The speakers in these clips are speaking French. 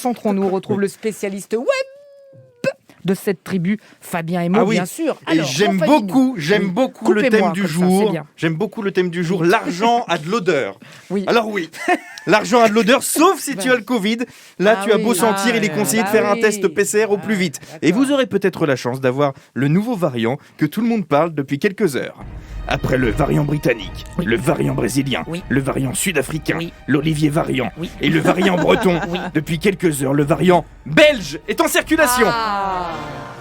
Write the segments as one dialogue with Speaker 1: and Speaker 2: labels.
Speaker 1: Centrons-nous, on retrouve le spécialiste web de cette tribu, Fabien Emo, bien sûr.
Speaker 2: Alors, et j'aime beaucoup le thème du jour. J'aime beaucoup le thème du jour. L'argent a de l'odeur.
Speaker 1: Oui.
Speaker 2: Alors oui, l'argent a de l'odeur, sauf si tu as le Covid. Là, tu as beau sentir, il est conseillé de faire un test PCR au plus vite. Et vous aurez peut-être la chance d'avoir le nouveau variant que tout le monde parle depuis quelques heures. Après le variant britannique, le variant brésilien, le variant sud-africain, l'Olivier variant et le variant breton, depuis quelques heures, le variant belge est en circulation.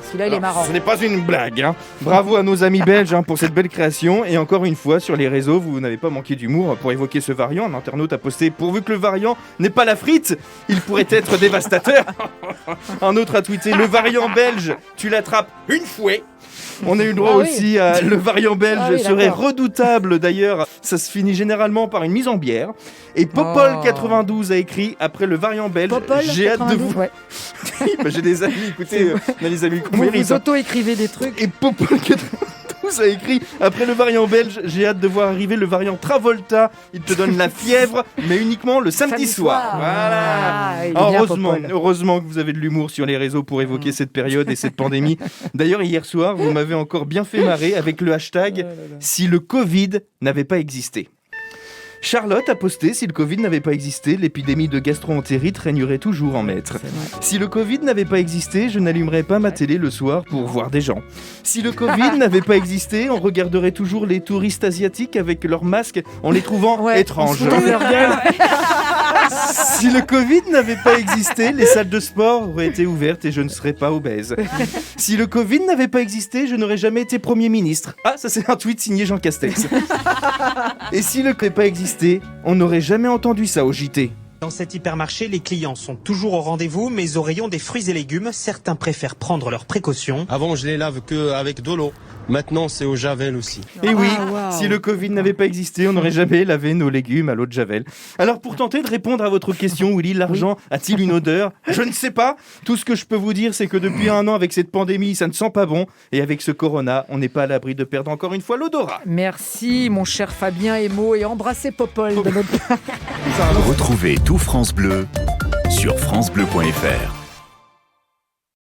Speaker 1: Celui-là, il est marrant.
Speaker 2: Ce n'est pas une blague. Bravo à nos amis belges pour cette belle création. Et encore une fois, sur les réseaux, vous n'avez pas manqué d'humour pour évoquer ce variant. Un internaute a posté « Pourvu que le variant n'ait pas la frite, il pourrait être dévastateur ». Un autre a tweeté « Le variant belge, tu l'attrapes une fouet ». On a eu le droit aussi à le variant belge serait redoutable d'ailleurs. Ça se finit généralement par une mise en bière. Et Popol92 a écrit après le variant belge, j'ai hâte de vous. J'ai des amis, écoutez, on a des amis qu'on mérite.
Speaker 1: Vous auto-écrivez des trucs.
Speaker 2: Et Popol92 a écrit après le variant belge, j'ai hâte de voir arriver le variant Travolta. Il te donne la fièvre, mais uniquement le samedi soir. Voilà. Heureusement que vous avez de l'humour sur les réseaux pour évoquer cette période et cette pandémie. D'ailleurs, hier soir, vous m'avez encore bien fait marrer avec le hashtag si le Covid n'avait pas existé. Charlotte a posté « Si le Covid n'avait pas existé, l'épidémie de gastro-entérite régnerait toujours en maître. Si le Covid n'avait pas existé, je n'allumerais pas ma télé le soir pour voir des gens. Si le Covid n'avait pas existé, on regarderait toujours les touristes asiatiques avec leurs masques en les trouvant étranges. Si le Covid n'avait pas existé, les salles de sport auraient été ouvertes et je ne serais pas obèse. Si le Covid n'avait pas existé, je n'aurais jamais été Premier ministre. » Ah, ça c'est un tweet signé Jean Castex. Et si le Covid n'avait pas existé, on n'aurait jamais entendu ça au JT.
Speaker 3: Dans cet hypermarché, les clients sont toujours au rendez-vous, mais au rayon des fruits et légumes, certains préfèrent prendre leurs précautions.
Speaker 4: Avant, je les lave qu'avec de l'eau. Maintenant, c'est au javel aussi.
Speaker 2: Et oui, si le Covid n'avait pas existé, on n'aurait jamais lavé nos légumes à l'eau de javel. Alors, pour tenter de répondre à votre question, Willy, l'argent a-t-il une odeur ? Je ne sais pas. Tout ce que je peux vous dire, c'est que depuis un an, avec cette pandémie, ça ne sent pas bon. Et avec ce corona, on n'est pas à l'abri de perdre encore une fois l'odorat.
Speaker 1: Merci, mon cher Fabien Emo, et embrassez Popol de notre part.
Speaker 5: Retrouvez tout France Bleu sur francebleu.fr.